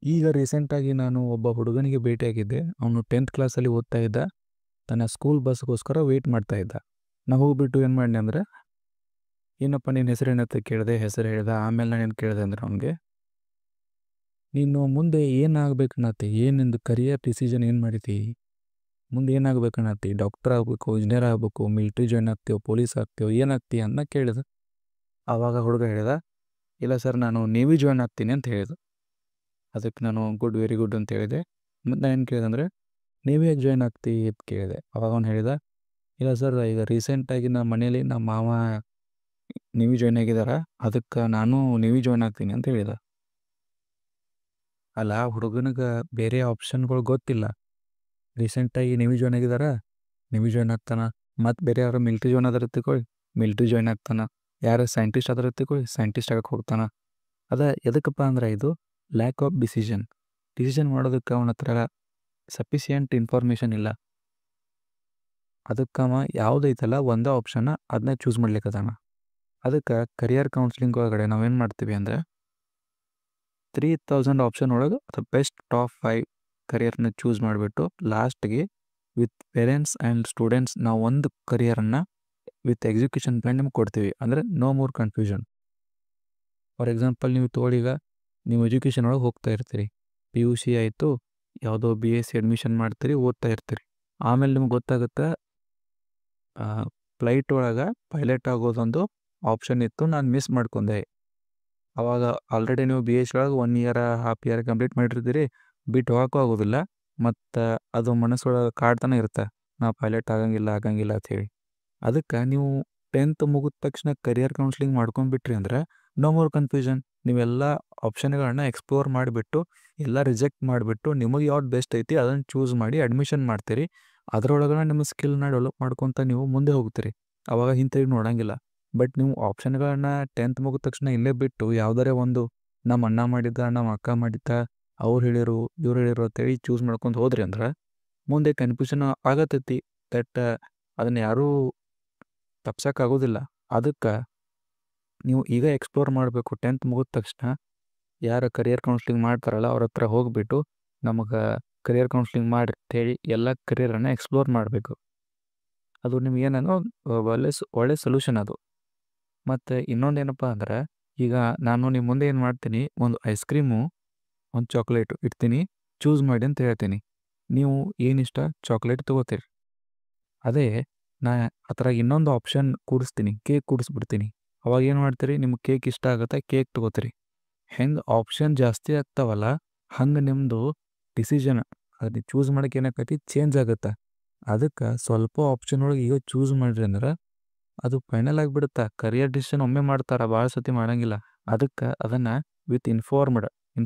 ಈಗ ರೀಸೆಂಟಾಗಿ ನಾನು ಒಬ್ಬ ಹುಡುಗನಿಗೆ ಭೇಟಿಯಾಗಿದ್ದೆ. ಅವನು 10th ಕ್ಲಾಸಲ್ಲಿ ಓದ್ತಾ ಇದ್ದ. ತನ್ನ ಸ್ಕೂಲ್ ಬಸ್‌ಗೋಸ್ಕರ ವೇಟ್ ಮಾಡ್ತಾ ಇದ್ದ. ನಾ ಹೋಗ್ಬಿಟ್ಟು ಏನು ಮಾಡಿದೆ ಅಂದರೆ, "ಏನಪ್ಪ ನಿನ್ನ ಹೆಸರೇನಂತ ಕೇಳಿದೆ." ಹೆಸರು ಹೇಳ್ದ. ಆಮೇಲೆ ನಾನು ಏನು ಕೇಳಿದೆ ಅಂದ್ರೆ ಅವನಿಗೆ, "ನೀನು ಮುಂದೆ ಏನಾಗಬೇಕನ್ನತ್ತಿ? ಏನು ನಿಂದು ಕರಿಯರ್ ಡಿಸಿಷನ್ ಏನು ಮಾಡಿತಿ? ಮುಂದೆ ಏನಾಗಬೇಕನ್ನತ್ತಿ? ಡಾಕ್ಟರ್ ಆಗಬೇಕು, ಇಂಜಿನಿಯರ್ ಆಗಬೇಕು, ಮಿಲಿಟ್ರಿ ಜಾಯ್ನ್ ಆಗ್ತೀಯೋ, ಪೊಲೀಸ್ ಆಗ್ತೀಯೋ, ಏನಾಗ್ತೀಯ?" ಅಂತ ಕೇಳಿದೆ. ಆವಾಗ ಹುಡುಗ ಹೇಳಿದ, "ಇಲ್ಲ ಸರ್, ನಾನು ನೇವಿ ಜಾಯ್ನ್ ಆಗ್ತೀನಿ" ಅಂತ ಹೇಳಿದ. ಅದಕ್ಕೆ ನಾನು ಗುಡ್, ವೆರಿ ಗುಡ್ ಅಂತ ಹೇಳಿದೆ. ಮತ್ತು ನಾನು ಏನು ಕೇಳಿದೆ ಅಂದರೆ, "ನೇವಿ ಯಾಕೆ ಜಾಯ್ನ್ ಆಗ್ತಿ?" ಅಂತ ಕೇಳಿದೆ. ಅವಾಗ ಅವ್ನು ಹೇಳಿದ, "ಇಲ್ಲ ಸರ್, ಈಗ ರೀಸೆಂಟಾಗಿ ನಮ್ಮ ಮನೇಲಿ ನಮ್ಮ ಮಾವ ನೇವಿ ಜಾಯ್ನ್ ಆಗಿದ್ದಾರೆ. ಅದಕ್ಕೆ ನಾನು ನೇವಿ ಜಾಯ್ನ್ ಆಗ್ತೀನಿ" ಅಂತ ಹೇಳಿದ. ಅಲ್ಲ, ಹುಡುಗನಿಗೆ ಬೇರೆ ಆಪ್ಷನ್ಗಳು ಗೊತ್ತಿಲ್ಲ. ರೀಸೆಂಟಾಗಿ ನೇವಿ ಜಾಯ್ನ್ ಆಗಿದ್ದಾರೆ, ನೇವಿ ಜಾಯ್ನ್ ಆಗ್ತಾನೆ. ಮತ್ತು ಬೇರೆ ಯಾರು ಮಿಲಿಟ್ರಿ ಜಾಯ್ನ್ ಆದ್ರೆ ತಿಳ್ಕೊಳ್ಳಿ, ಮಿಲಿಟ್ರಿ ಜಾಯ್ನ್ ಆಗ್ತಾನೆ. ಯಾರು ಸೈಂಟಿಸ್ಟ್ ಆದ್ರೆ ತಿಳ್ಕೊಳ್ಳಿ, ಸೈಂಟಿಸ್ಟ್ ಆಗಕ್ಕೆ ಹೋಗ್ತಾನೆ. ಎದಕ್ಕಪ್ಪ ಅಂದ್ರೆ ಇದು ಲ್ಯಾಕ್ ಆಫ್ ಡಿಸಿಷನ್ ಮಾಡೋದಕ್ಕೆ ಅವನ ಹತ್ರ ಸಫಿಷಿಯೆಂಟ್ ಇನ್ಫಾರ್ಮೇಷನ್ ಇಲ್ಲ. ಅದಕ್ಕೆ ಅವ ಯಾವುದೈತಲ್ಲ ಒಂದೇ ಆಪ್ಷನ್ನ ಅದನ್ನೇ ಚೂಸ್ ಮಾಡ್ಲಿಕ್ಕದಾನ. ಅದಕ್ಕೆ ಕರಿಯರ್ ಕೌನ್ಸಿಲಿಂಗ್ ಒಳಗಡೆ ನಾವೇನು ಮಾಡ್ತೀವಿ ಅಂದರೆ, 3000 ಆಪ್ಷನ್ ಒಳಗೆ ಬೆಸ್ಟ್ ಟಾಪ್ 5 ಕರಿಯರ್ನ ಚೂಸ್ ಮಾಡಿಬಿಟ್ಟು ಲಾಸ್ಟ್ಗೆ ವಿತ್ ಪೇರೆಂಟ್ಸ್ ಆ್ಯಂಡ್ ಸ್ಟೂಡೆಂಟ್ಸ್ ನಾವು ಒಂದು ಕರಿಯರನ್ನು ವಿತ್ ಎಕ್ಸಿಕ್ಯೂಷನ್ ಪ್ಲ್ಯಾನ್ ನಿಮ್ಗೆ ಕೊಡ್ತೀವಿ. ಅಂದರೆ no more confusion. For example, ನೀವು ತೋಳಿಗ ನೀವು ಎಜುಕೇಷನ್ ಒಳಗೆ ಹೋಗ್ತಾ ಇರ್ತೀರಿ. PUC ಆಯಿತು, ಯಾವುದೋ BSc ಅಡ್ಮಿಷನ್ ಮಾಡ್ತೀರಿ, ಓದ್ತಾ ಇರ್ತೀರಿ. ಆಮೇಲೆ ನಿಮ್ಗೆ ಗೊತ್ತಾಗುತ್ತೆ, ಫ್ಲೈಟ್ ಒಳಗೆ ಪೈಲಟ್ ಆಗೋದೊಂದು ಆಪ್ಷನ್ ಇತ್ತು, ನಾನು ಮಿಸ್ ಮಾಡ್ಕೊಂಡೆ. ಆವಾಗ ಆಲ್ರೆಡಿ ನೀವು BSc ಒಳಗೆ 1 ಇಯರ್ ಹಾಫ್ ಇಯರ್ ಕಂಪ್ಲೀಟ್ ಮಾಡಿರ್ತೀರಿ, ಬಿಟ್ಟು ಹೋಗೋಕ್ಕೂ ಆಗೋದಿಲ್ಲ. ಮತ್ತು ಅದು ಮನಸ್ಸೊಳಗೆ ಕಾಡ್ತಾನೆ ಇರುತ್ತೆ, ನಾವು ಪೈಲಟ್ ಆಗಂಗಿಲ್ಲ ಅಂಥೇಳಿ. ಅದಕ್ಕೆ ನೀವು 10th ಮುಗಿದ ತಕ್ಷಣ ಕರಿಯರ್ ಕೌನ್ಸಿಲಿಂಗ್ ಮಾಡ್ಕೊಂಡ್ಬಿಟ್ರಿ ಅಂದ್ರೆ ನೋ ಮೋರ್ ಕನ್ಫ್ಯೂಷನ್. ನೀವೆಲ್ಲ ಆಪ್ಷನ್ಗಳನ್ನ ಎಕ್ಸ್ಪ್ಲೋರ್ ಮಾಡಿಬಿಟ್ಟು ಎಲ್ಲ ರಿಜೆಕ್ಟ್ ಮಾಡಿಬಿಟ್ಟು ನಿಮಗೆ ಯಾವ್ದು ಬೆಸ್ಟ್ ಐತಿ ಅದನ್ನು ಚೂಸ್ ಮಾಡಿ ಅಡ್ಮಿಷನ್ ಮಾಡ್ತೀರಿ. ಅದರೊಳಗಡೆ ನಿಮ್ಮ ಸ್ಕಿಲ್ನ ಡೆವಲಪ್ ಮಾಡ್ಕೊತ ನೀವು ಮುಂದೆ ಹೋಗ್ತೀರಿ. ಆವಾಗ ಹಿಂತಿರುಗಿ ನೋಡೋಂಗಿಲ್ಲ. ಬಟ್ ನೀವು ಆಪ್ಷನ್ಗಳನ್ನ 10th ಮುಗಿದ ತಕ್ಷಣ ಇಲ್ಲೇ ಬಿಟ್ಟು ಯಾವುದಾರೇ ಒಂದು ನಮ್ಮ ಅಣ್ಣ ಮಾಡಿದ್ದ, ನಮ್ಮ ಅಕ್ಕ ಮಾಡಿದ್ದ, ಅವ್ರು ಹೇಳಿರು, ಇವ್ರು ಹೇಳಿರು ಅಂತೇಳಿ ಚೂಸ್ ಮಾಡ್ಕೊಂಡು ಹೋದ್ರಿ ಅಂದ್ರೆ ಮುಂದೆ ಕನ್ಫ್ಯೂಷನ್ ಆಗತ್ತೈತಿ. ದಟ್ ಅದನ್ನು ಯಾರೂ ತಪ್ಸೋಕ್ಕಾಗೋದಿಲ್ಲ. ಅದಕ್ಕೆ ನೀವು ಈಗ ಎಕ್ಸ್ಪ್ಲೋರ್ ಮಾಡಬೇಕು. 10th ಮುಗಿದ ತಕ್ಷಣ ಯಾರು ಕರಿಯರ್ ಕೌನ್ಸಿಲಿಂಗ್ ಮಾಡ್ತಾರಲ್ಲ ಅವ್ರ ಹತ್ರ ಹೋಗಿಬಿಟ್ಟು, ನಮಗೆ ಕರಿಯರ್ ಕೌನ್ಸಿಲಿಂಗ್ ಮಾಡಿ ಅಂತೇಳಿ ಎಲ್ಲ ಕರಿಯರನ್ನು ಎಕ್ಸ್ಪ್ಲೋರ್ ಮಾಡಬೇಕು. ಅದು ನಿಮ್ಗೇನೋ ಒಳ್ಳೆ ಸೊಲ್ಯೂಷನ್ ಅದು. ಮತ್ತು ಇನ್ನೊಂದೇನಪ್ಪ ಅಂದ್ರೆ, ಈಗ ನಾನು ನಿಮ್ಮ ಮುಂದೆ ಏನು ಮಾಡ್ತೀನಿ, ಒಂದು ಐಸ್ ಕ್ರೀಮು, ಒಂದು ಚಾಕ್ಲೇಟು ಇಡ್ತೀನಿ, ಚೂಸ್ ಮಾಡಿ ಅಂತ ಹೇಳ್ತೀನಿ. ನೀವು ಏನಿಷ್ಟ ಚಾಕ್ಲೇಟ್ ತೊಗೋತೀರಿ. ಅದೇ ನಾ ಆ ಥರ ಇನ್ನೊಂದು ಆಪ್ಷನ್ ಕೂಡಿಸ್ತೀನಿ, ಕೇಕ್ ಕೂಡಿಸ್ಬಿಡ್ತೀನಿ. ಅವಾಗ ಏನು ಮಾಡ್ತೀರಿ, ನಿಮ್ಗೆ ಕೇಕ್ ಇಷ್ಟ ಆಗುತ್ತೆ, ಕೇಕ್ ತೊಗೋತೀರಿ. ಹೆಂಗೆ ಆಪ್ಷನ್ ಜಾಸ್ತಿ ಆಗ್ತಾವಲ್ಲ, ಹಂಗೆ ನಿಮ್ಮದು ಡಿಸಿಷನ್ ಅದು ಚೂಸ್ ಮಾಡೋಕೆ ಏನಾಕೈತಿ ಚೇಂಜ್ ಆಗುತ್ತೆ. ಅದಕ್ಕೆ ಸ್ವಲ್ಪ ಆಪ್ಷನ್ ಒಳಗೆ ಈಗ ಚೂಸ್ ಮಾಡಿರಿ ಅಂದ್ರೆ ಅದು ಫೈನಲ್ ಆಗಿಬಿಡುತ್ತೆ. ಕರಿಯರ್ ಡಿಸಿಷನ್ ಒಮ್ಮೆ ಮಾಡ್ತಾರೆ, ಭಾಳ ಸತಿ ಮಾಡೋಂಗಿಲ್ಲ. ಅದಕ್ಕೆ ಅದನ್ನು ವಿತ್ ಇನ್ಫಾರ್ಮ್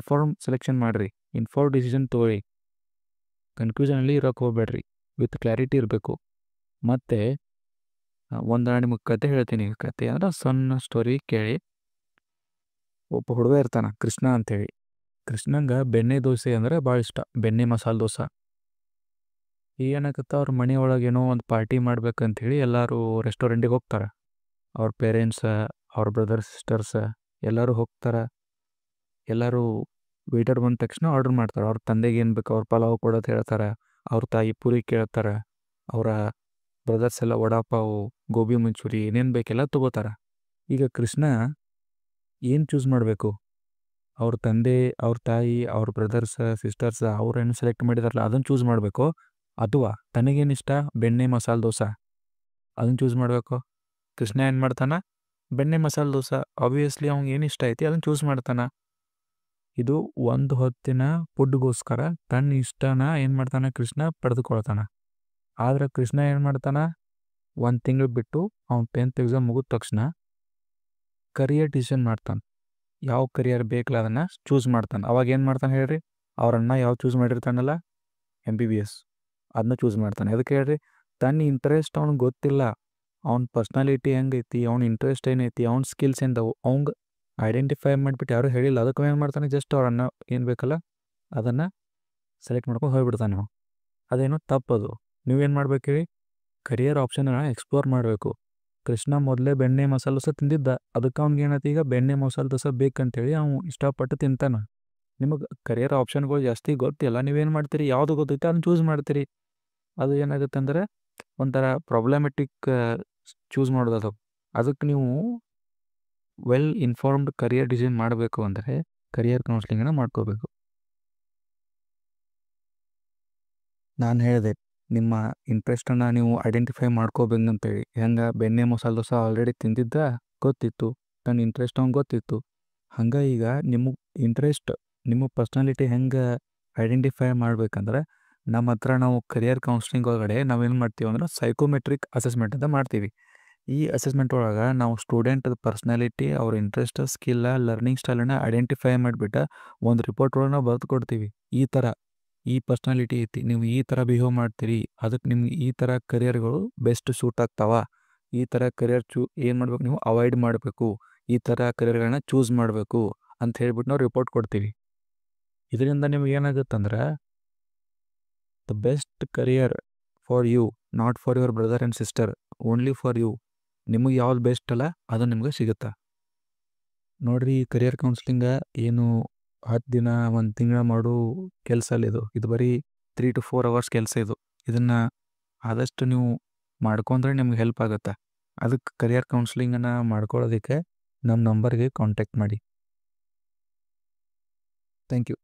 ಸೆಲೆಕ್ಷನ್ ಮಾಡಿರಿ. ಇನ್ಫಾರ್ಮ್ ಡಿಸಿಷನ್ ತೊಗೊಳ್ಳಿ. ಕನ್ಫ್ಯೂಷನಲ್ಲಿ ಇರೋಕ್ಕೆ ಹೋಗ್ಬೇಡ್ರಿ, ವಿತ್ ಕ್ಲಾರಿಟಿ ಇರಬೇಕು. ಮತ್ತು ಒಂದು ನಿಮಗೆ ಕತೆ ಹೇಳ್ತೀನಿ. ಕತೆ ಅಂದ್ರೆ ಸಣ್ಣ ಸ್ಟೋರಿ ಕೇಳಿ. ಒಬ್ಬ ಹುಡುಗ ಇರ್ತಾನೆ, ಕೃಷ್ಣ ಅಂಥೇಳಿ. ಕೃಷ್ಣಂಗೆ ಬೆಣ್ಣೆ ದೋಸೆ ಅಂದರೆ ಭಾಳ ಇಷ್ಟ, ಬೆಣ್ಣೆ ಮಸಾಲೆ ದೋಸೆ. ಏನಾಗುತ್ತೆ, ಅವ್ರ ಮನೆಯೊಳಗೆ ಏನೋ ಒಂದು ಪಾರ್ಟಿ ಮಾಡ್ಬೇಕಂಥೇಳಿ ಎಲ್ಲರೂ ರೆಸ್ಟೋರೆಂಟಿಗೆ ಹೋಗ್ತಾರೆ. ಅವ್ರ ಪೇರೆಂಟ್ಸ, ಅವ್ರ ಬ್ರದರ್ಸ್, ಸಿಸ್ಟರ್ಸ ಎಲ್ಲರೂ ಹೋಗ್ತಾರೆ. ಎಲ್ಲರೂ ವೇಟರ್ ಬಂದ ತಕ್ಷಣ ಆರ್ಡ್ರ್ ಮಾಡ್ತಾರೆ. ಅವ್ರ ತಂದೆಗೆ ಏನು ಬೇಕು, ಅವ್ರ ಪಲಾವ್ ಕೊಡೋದು ಹೇಳ್ತಾರೆ. ಅವ್ರ ತಾಯಿ ಪೂರಿ ಕೇಳ್ತಾರೆ. ಅವರ ಬ್ರದರ್ಸ್ ಎಲ್ಲ ವಡಾಪಾವು, ಗೋಬಿ ಮಂಚೂರಿ ಏನೇನು ಬೇಕೆಲ್ಲ ತೊಗೋತಾರೆ. ಈಗ ಕೃಷ್ಣ ಏನು ಚೂಸ್ ಮಾಡಬೇಕು? ಅವ್ರ ತಂದೆ, ಅವ್ರ ತಾಯಿ, ಅವ್ರ ಬ್ರದರ್ಸ್, ಸಿಸ್ಟರ್ಸ್ ಅವ್ರೇನು ಸೆಲೆಕ್ಟ್ ಮಾಡಿದಾರಲ್ಲ ಅದನ್ನು ಚೂಸ್ ಮಾಡಬೇಕು, ಅಥವಾ ತನಗೇನಿಷ್ಟ ಬೆಣ್ಣೆ ಮಸಾಲೆ ದೋಸೆ ಅದನ್ನು ಚೂಸ್ ಮಾಡಬೇಕು? ಕೃಷ್ಣ ಏನು ಮಾಡ್ತಾನೆ, ಬೆಣ್ಣೆ ಮಸಾಲೆ ದೋಸೆ ಆಬ್ವಿಯಸ್ಲಿ ಅವ್ನಿಗೆ ಏನು ಇಷ್ಟ ಐತಿ ಅದನ್ನು ಚೂಸ್ ಮಾಡ್ತಾನೆ. ಇದು ಒಂದು ಹೊತ್ತಿನ ಫುಡ್ಗೋಸ್ಕರ ತನ್ನ ಇಷ್ಟನ ಏನು ಮಾಡ್ತಾನೆ ಕೃಷ್ಣ ಪಡೆದುಕೊಳ್ತಾನೆ. ಆದರೆ ಕೃಷ್ಣ ಏನು ಮಾಡ್ತಾನೆ, 1 ತಿಂಗಳು ಬಿಟ್ಟು ಅವ್ನು 10th ಎಕ್ಸಾಮ್ ಮುಗಿದ ತಕ್ಷಣ ಕರಿಯರ್ ಡಿಸಿಷನ್ ಮಾಡ್ತಾನೆ. ಯಾವ ಕರಿಯರ್ ಬೇಕಲ್ಲ ಅದನ್ನು ಚೂಸ್ ಮಾಡ್ತಾನೆ. ಅವಾಗ ಏನು ಮಾಡ್ತಾನೆ ಹೇಳ್ರಿ, ಅವ್ರನ್ನ ಯಾವ ಚೂಸ್ ಮಾಡಿರ್ತಾನಲ್ಲ MBBS ಅದನ್ನ ಚೂಸ್ ಮಾಡ್ತಾನೆ. ಅದಕ್ಕೆ ಹೇಳ್ರಿ, ತನ್ನ ಇಂಟ್ರೆಸ್ಟ್ ಅವ್ನಿಗೆ ಗೊತ್ತಿಲ್ಲ, ಅವ್ನ ಪರ್ಸ್ನಾಲಿಟಿ ಹೆಂಗೈತಿ, ಅವ್ನ ಇಂಟ್ರೆಸ್ಟ್ ಏನೈತಿ, ಅವ್ನ ಸ್ಕಿಲ್ಸ್ ಏನದವು ಅವ್ಗೆ ಐಡೆಂಟಿಫೈ ಮಾಡಿಬಿಟ್ಟು ಯಾರೂ ಹೇಳಿಲ್ಲ. ಅದಕ್ಕೆ ಏನು ಮಾಡ್ತಾನೆ, ಜಸ್ಟ್ ಅವ್ರನ್ನ ಏನು ಬೇಕಲ್ಲ ಅದನ್ನು ಸೆಲೆಕ್ಟ್ ಮಾಡ್ಕೊಂಡು ಹೋಗ್ಬಿಡ್ತಾನೆ ನೀವು. ಅದೇನೋ ತಪ್ಪದು. ನೀವೇನು ಮಾಡ್ಬೇಕು ಹೇಳಿ, ಕರಿಯರ್ ಆಪ್ಷನ್ನ ಎಕ್ಸ್ಪ್ಲೋರ್ ಮಾಡಬೇಕು. ಕೃಷ್ಣ ಮೊದಲೇ ಬೆಣ್ಣೆ ಮಸಾಲೆ ದೋಸೆ ತಿಂದಿದ್ದ, ಅದಕ್ಕೆ ಅವ್ನಿಗೆ ಏನೈತಿ ಈಗ ಬೆಣ್ಣೆ ಮಸಾಲೆ ದೋಸೆ ಬೇಕಂತೇಳಿ ಅವ್ನು ಇಷ್ಟಪಟ್ಟು ತಿಂತಾನೆ. ನಿಮಗೆ ಕರಿಯರ್ ಆಪ್ಷನ್ಗಳು ಜಾಸ್ತಿ ಗೊತ್ತಿಲ್ಲ, ನೀವೇನು ಮಾಡ್ತೀರಿ, ಯಾವುದು ಗೊತ್ತೈತೆ ಅದನ್ನ ಚೂಸ್ ಮಾಡ್ತೀರಿ. ಅದು ಏನಾಗುತ್ತೆ ಅಂದರೆ ಒಂಥರ ಪ್ರಾಬ್ಲಮೆಟಿಕ್ ಚೂಸ್ ಮಾಡೋದು ಅದು. ಅದಕ್ಕೆ ನೀವು ವೆಲ್ ಇನ್ಫಾರ್ಮ್ಡ್ ಕರಿಯರ್ ಡಿಸೈನ್ ಮಾಡಬೇಕು ಅಂದರೆ ಕರಿಯರ್ ಕೌನ್ಸ್ಲಿಂಗನ್ನು ಮಾಡ್ಕೋಬೇಕು. ನಾನು ಹೇಳಿದೆ ನಿಮ್ಮ ಇಂಟ್ರೆಸ್ಟನ್ನು ನೀವು ಐಡೆಂಟಿಫೈ ಮಾಡ್ಕೋಬೇಕಂತೇಳಿ. ಹೆಂಗೆ ಬೆಣ್ಣೆ ಮಸಾಲೆ ದೋಸೆ ಆಲ್ರೆಡಿ ತಿಂದಿದ್ದ ಗೊತ್ತಿತ್ತು, ನನ್ನ ಇಂಟ್ರೆಸ್ಟ್ ಅವ್ನು ಗೊತ್ತಿತ್ತು. ಹಂಗೆ ಈಗ ನಿಮ್ಮ ಇಂಟ್ರೆಸ್ಟ್, ನಿಮ್ಮ ಪರ್ಸ್ನಾಲಿಟಿ ಹೆಂಗೆ ಐಡೆಂಟಿಫೈ ಮಾಡ್ಬೇಕಂದ್ರೆ ನಮ್ಮ ಹತ್ರ ನಾವು ಕರಿಯರ್ ಕೌನ್ಸ್ಲಿಂಗ್ ಒಳಗಡೆ ನಾವೇನು ಮಾಡ್ತೀವಿ ಅಂದ್ರೆ ಸೈಕೋಮೆಟ್ರಿಕ್ ಅಸೆಸ್ಮೆಂಟ್ ಅಂತ ಮಾಡ್ತೀವಿ. ಈ ಅಸೆಸ್ಮೆಂಟ್ ಒಳಗೆ ನಾವು ಸ್ಟೂಡೆಂಟ್ ಪರ್ಸ್ನಾಲಿಟಿ, ಅವ್ರ ಇಂಟ್ರೆಸ್ಟ್, ಸ್ಕಿಲ್ಲ, ಲರ್ನಿಂಗ್ ಸ್ಟೈಲನ್ನು ಐಡೆಂಟಿಫೈ ಮಾಡಿಬಿಟ್ಟು ಒಂದು ರಿಪೋರ್ಟ್ ಒಳಗೆ ನಾವು ಬರೆದು ಕೊಡ್ತೀವಿ. ಈ ಥರ ಈ ಪರ್ಸ್ನಾಲಿಟಿ ಐತಿ, ನೀವು ಈ ಥರ ಬಿಹೇವ್ ಮಾಡ್ತೀರಿ, ಅದಕ್ಕೆ ನಿಮ್ಗೆ ಈ ಥರ ಕರಿಯರ್ಗಳು ಬೆಸ್ಟ್ ಸೂಟ್ ಆಗ್ತಾವ, ಈ ಥರ ಕರಿಯರ್ ಏನು ಮಾಡ್ಬೇಕು ನೀವು ಅವಾಯ್ಡ್ ಮಾಡಬೇಕು, ಈ ಥರ ಕರಿಯರ್ಗಳನ್ನ ಚೂಸ್ ಮಾಡಬೇಕು ಅಂತ ಹೇಳ್ಬಿಟ್ಟು ನಾವು ರಿಪೋರ್ಟ್ ಕೊಡ್ತೀವಿ. ಇದರಿಂದ ನಿಮ್ಗೆ ಏನಾಗುತ್ತಂದ್ರೆ the best career for you, not for your brother and sister, only for you. ನಿಮಗೆ ಯಾವ್ದು ಬೆಸ್ಟ್ ಅಲ್ಲ ಅದು ನಿಮ್ಗೆ ಸಿಗುತ್ತಾ. ನೋಡಿರಿ, ಈ ಕರಿಯರ್ ಕೌನ್ಸ್ಲಿಂಗ ಏನು 10 ದಿನ 1 ತಿಂಗಳ ಮಾಡೋ ಕೆಲಸ ಅಲ್ಲ ಇದು. ಇದು ಬರೀ 3 to 4 ಅವರ್ಸ್ ಕೆಲಸ ಇದು. ಇದನ್ನು ಆದಷ್ಟು ನೀವು ಮಾಡ್ಕೊಂಡ್ರೆ ನಿಮ್ಗೆ ಹೆಲ್ಪ್ ಆಗುತ್ತೆ. ಅದಕ್ಕೆ ಕರಿಯರ್ ಕೌನ್ಸ್ಲಿಂಗನ್ನು ಮಾಡ್ಕೊಳ್ಳೋದಕ್ಕೆ ನಮ್ಮ ನಂಬರ್ಗೆ ಕಾಂಟ್ಯಾಕ್ಟ್ ಮಾಡಿ. Thank you.